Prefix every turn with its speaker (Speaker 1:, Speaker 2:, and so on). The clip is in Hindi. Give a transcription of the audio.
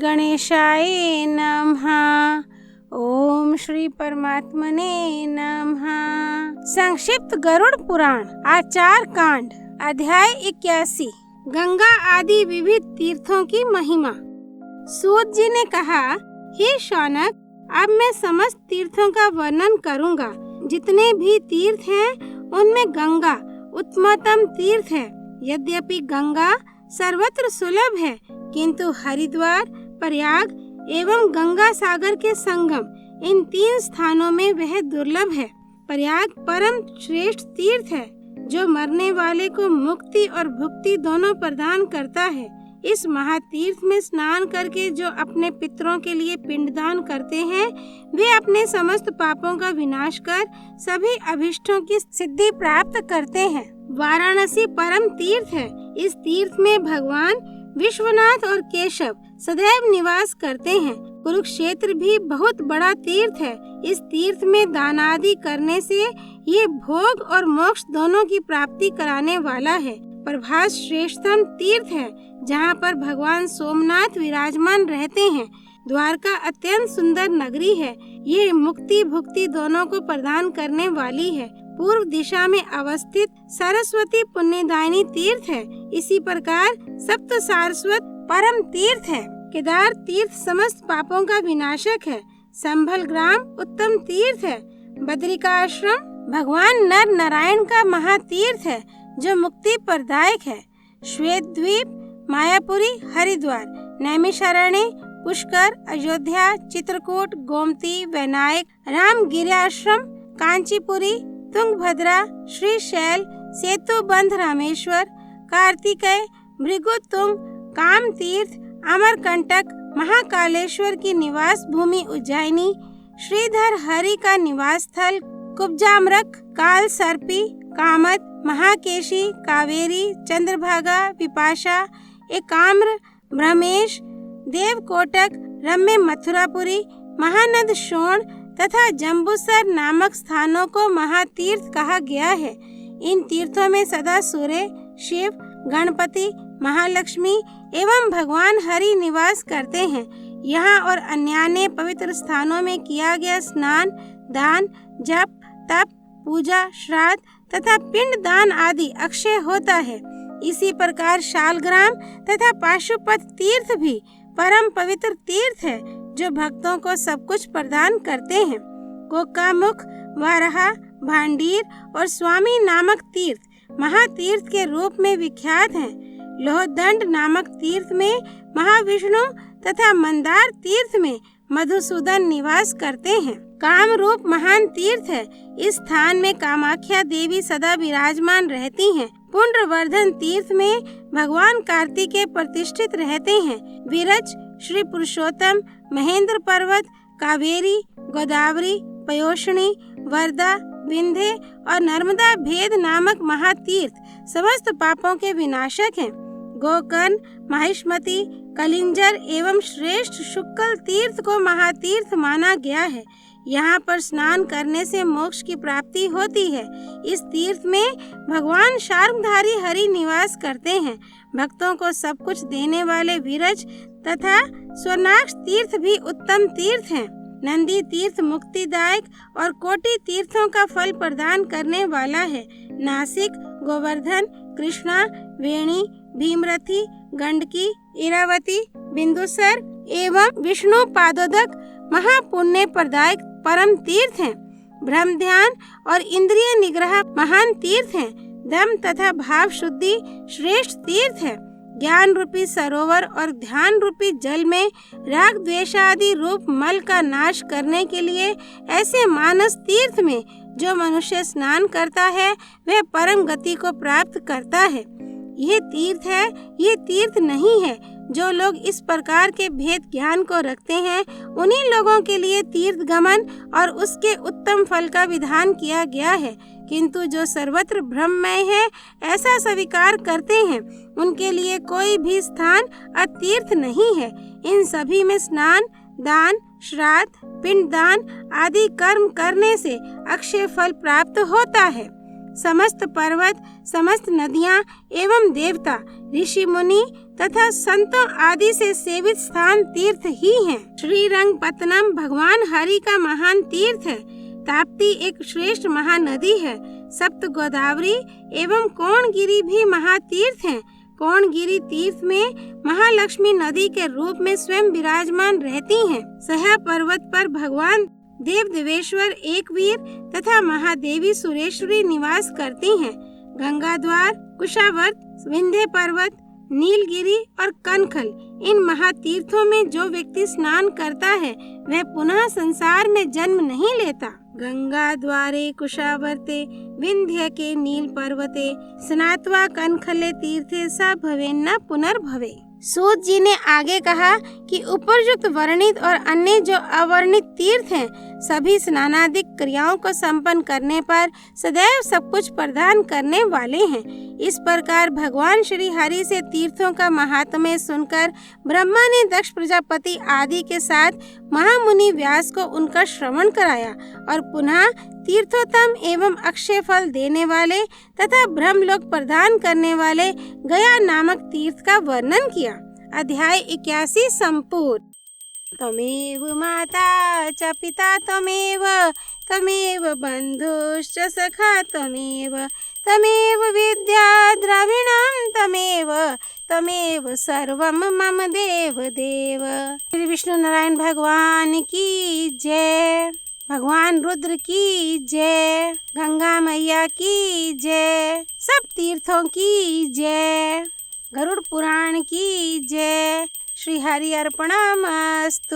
Speaker 1: गणेशाय नमः। ओम श्री परमात्मने नमः। संक्षिप्त गरुड़ पुराण आचार कांड अध्याय 81। गंगा आदि विविध तीर्थों की महिमा। सूत जी ने कहा, हे शौनक, अब मैं समस्त तीर्थों का वर्णन करूंगा। जितने भी तीर्थ हैं उनमें गंगा उत्तमतम तीर्थ है। यद्यपि गंगा सर्वत्र सुलभ है, किंतु हरिद्वार, प्रयाग एवं गंगा सागर के संगम इन 3 स्थानों में वह दुर्लभ है। प्रयाग परम श्रेष्ठ तीर्थ है, जो मरने वाले को मुक्ति और भुक्ति दोनों प्रदान करता है। इस महातीर्थ में स्नान करके जो अपने पितरों के लिए पिंडदान करते हैं, वे अपने समस्त पापों का विनाश कर सभी अभिष्टों की सिद्धि प्राप्त करते हैं। वाराणसी परम तीर्थ है। इस तीर्थ में भगवान विश्वनाथ और केशव सदैव निवास करते हैं। कुरुक्षेत्र भी बहुत बड़ा तीर्थ है। इस तीर्थ में दान आदि करने से ये भोग और मोक्ष दोनों की प्राप्ति कराने वाला है। प्रभास श्रेष्ठतम तीर्थ है, जहाँ पर भगवान सोमनाथ विराजमान रहते हैं। द्वारका अत्यंत सुंदर नगरी है। ये मुक्ति भुक्ति दोनों को प्रदान करने वाली है। पूर्व दिशा में अवस्थित सरस्वती पुण्यदायिनी तीर्थ है। इसी प्रकार सप्त सारस्वत परम तीर्थ है। केदार तीर्थ समस्त पापों का विनाशक है। संभल ग्राम उत्तम तीर्थ है। बद्रिकाश्रम भगवान नर नारायण का महातीर्थ है, जो मुक्ति प्रदायक है। श्वेत द्वीप, मायापुरी, हरिद्वार, नैमिषारण्य, पुष्कर, अयोध्या, चित्रकूट, गोमती, वैनायक, रामगिरियाश्रम, कांचीपुरी, तुंगभद्रा, श्रीशैल, सेतुबंध, रामेश्वर, कार्तिकेय, भृगुतुंग, काम तीर्थ, अमरकंटक, महाकालेश्वर की निवास भूमि उज्जैनी, श्रीधर हरि का निवास स्थल कुब्जामृक, काल सर्पी, कामत, महाकेशी, कावेरी, चंद्रभागा, विपाशा, एकाम्र, ब्रह्मेश, देवकोटक, रम्य, मथुरापुरी, महानद, शोण तथा जम्बूसर नामक स्थानों को महातीर्थ कहा गया है। इन तीर्थों में सदा सूर्य, शिव, गणपति, महालक्ष्मी एवं भगवान हरि निवास करते हैं। यहाँ और अन्य पवित्र स्थानों में किया गया स्नान, दान, जप, तप, पूजा, श्राद्ध तथा पिंड दान आदि अक्षय होता है। इसी प्रकार शालग्राम तथा पाशुपत तीर्थ भी परम पवित्र तीर्थ है, जो भक्तों को सब कुछ प्रदान करते हैं। कोकामुख, वाराहा, भांडीर और स्वामी नामक तीर्थ महातीर्थ के रूप में विख्यात हैं। लोहदंड नामक तीर्थ में महाविष्णु तथा मंदार तीर्थ में मधुसूदन निवास करते हैं। काम रूप महान तीर्थ है। इस स्थान में कामाख्या देवी सदा विराजमान रहती हैं। पुंड्रवर्धन तीर्थ में भगवान कार्तिकेय प्रतिष्ठित रहते हैं। विरज, श्री पुरुषोत्तम, महेंद्र पर्वत, कावेरी, गोदावरी, पयोष्णी, वर्धा, विंध्य और नर्मदा भेद नामक महातीर्थ समस्त पापों के विनाशक हैं। गोकर्ण, माहिष्मति, कलिंजर एवं श्रेष्ठ शुक्ल तीर्थ को महातीर्थ माना गया है। यहाँ पर स्नान करने से मोक्ष की प्राप्ति होती है। इस तीर्थ में भगवान शार्ंगधारी हरि निवास करते हैं। भक्तों को सब कुछ देने वाले विरज तथा स्वर्णाक्ष तीर्थ भी उत्तम तीर्थ हैं। नंदी तीर्थ मुक्तिदायक और कोटि तीर्थों का फल प्रदान करने वाला है। नासिक, गोवर्धन, कृष्णा, वेणी, भीमरथी, गंडकी, इरावती, बिंदुसर एवं विष्णु पादोदक महापुण्य प्रदायक परम तीर्थ हैं। ब्रह्म ध्यान और इंद्रिय निग्रह महान तीर्थ हैं। दम तथा भाव शुद्धि श्रेष्ठ तीर्थ है। ज्ञान रूपी सरोवर और ध्यान रूपी जल में राग द्वेष आदि रूप मल का नाश करने के लिए ऐसे मानस तीर्थ में जो मनुष्य स्नान करता है, वह परम गति को प्राप्त करता है। यह तीर्थ है, ये तीर्थ नहीं है। जो लोग इस प्रकार के भेद ज्ञान को रखते हैं, उन्हीं लोगों के लिए तीर्थ गमन और उसके उत्तम फल का विधान किया गया है। किंतु जो सर्वत्र ब्रह्ममय है, ऐसा स्वीकार करते हैं, उनके लिए कोई भी स्थान अतीर्थ नहीं है। इन सभी में स्नान, दान, श्राद्ध, पिंडदान आदि कर्म करने से अक्षय फल प्राप्त होता है। समस्त पर्वत, समस्त नदियाँ एवं देवता, ऋषि मुनि तथा संतों आदि से सेवित स्थान तीर्थ ही हैं। श्रीरंगपत्तनम भगवान हरि का महान तीर्थ है। ताप्ती एक श्रेष्ठ महानदी है। सप्त गोदावरी एवं कोणगिरी भी महातीर्थ हैं। कोणगिरी तीर्थ में महालक्ष्मी नदी के रूप में स्वयं विराजमान रहती हैं। सह्या पर्वत पर भगवान देव देवेश्वर एक वीर तथा महादेवी सुरेश्वरी निवास करती हैं। गंगा द्वार, कुशावर्त, विंध्य पर्वत, नीलगिरी और कनखल, इन महातीर्थों में जो व्यक्ति स्नान करता है वह पुनः संसार में जन्म नहीं लेता। गंगा द्वारे कुशावर्ते विंध्य के नील पर्वते स्नात्वा कनखले तीर्थे स भवेन्न पुनर्भवे। सूत जी ने आगे कहा कि उपरयुक्त वर्णित और अन्य जो अवर्णित तीर्थ हैं, सभी स्नानादिक क्रियाओं को संपन्न करने पर सदैव सब कुछ प्रदान करने वाले हैं। इस प्रकार भगवान श्री हरि से तीर्थों का महात्म्य सुनकर ब्रह्मा ने दक्ष प्रजापति आदि के साथ महामुनि व्यास को उनका श्रवण कराया और पुनः तीर्थोत्तम एवं अक्षय फल देने वाले तथा ब्रह्मलोक प्रदान करने वाले गया नामक तीर्थ का वर्णन किया। अध्याय 81 संपूर्ण। त्वमेव माता च पिता त्वमेव, त्वमेव बन्धुश्च सखा त्वमेव, त्वमेव विद्या द्रविणं त्वमेव, त्वमेव सर्वं मम देव देव। श्री विष्णु नारायण भगवान की जय। भगवान रुद्र की जय। गंगा मैया की जय। सब तीर्थों की जय। गरुड़ पुराण की जय। श्री हरि अर्पणमस्तु।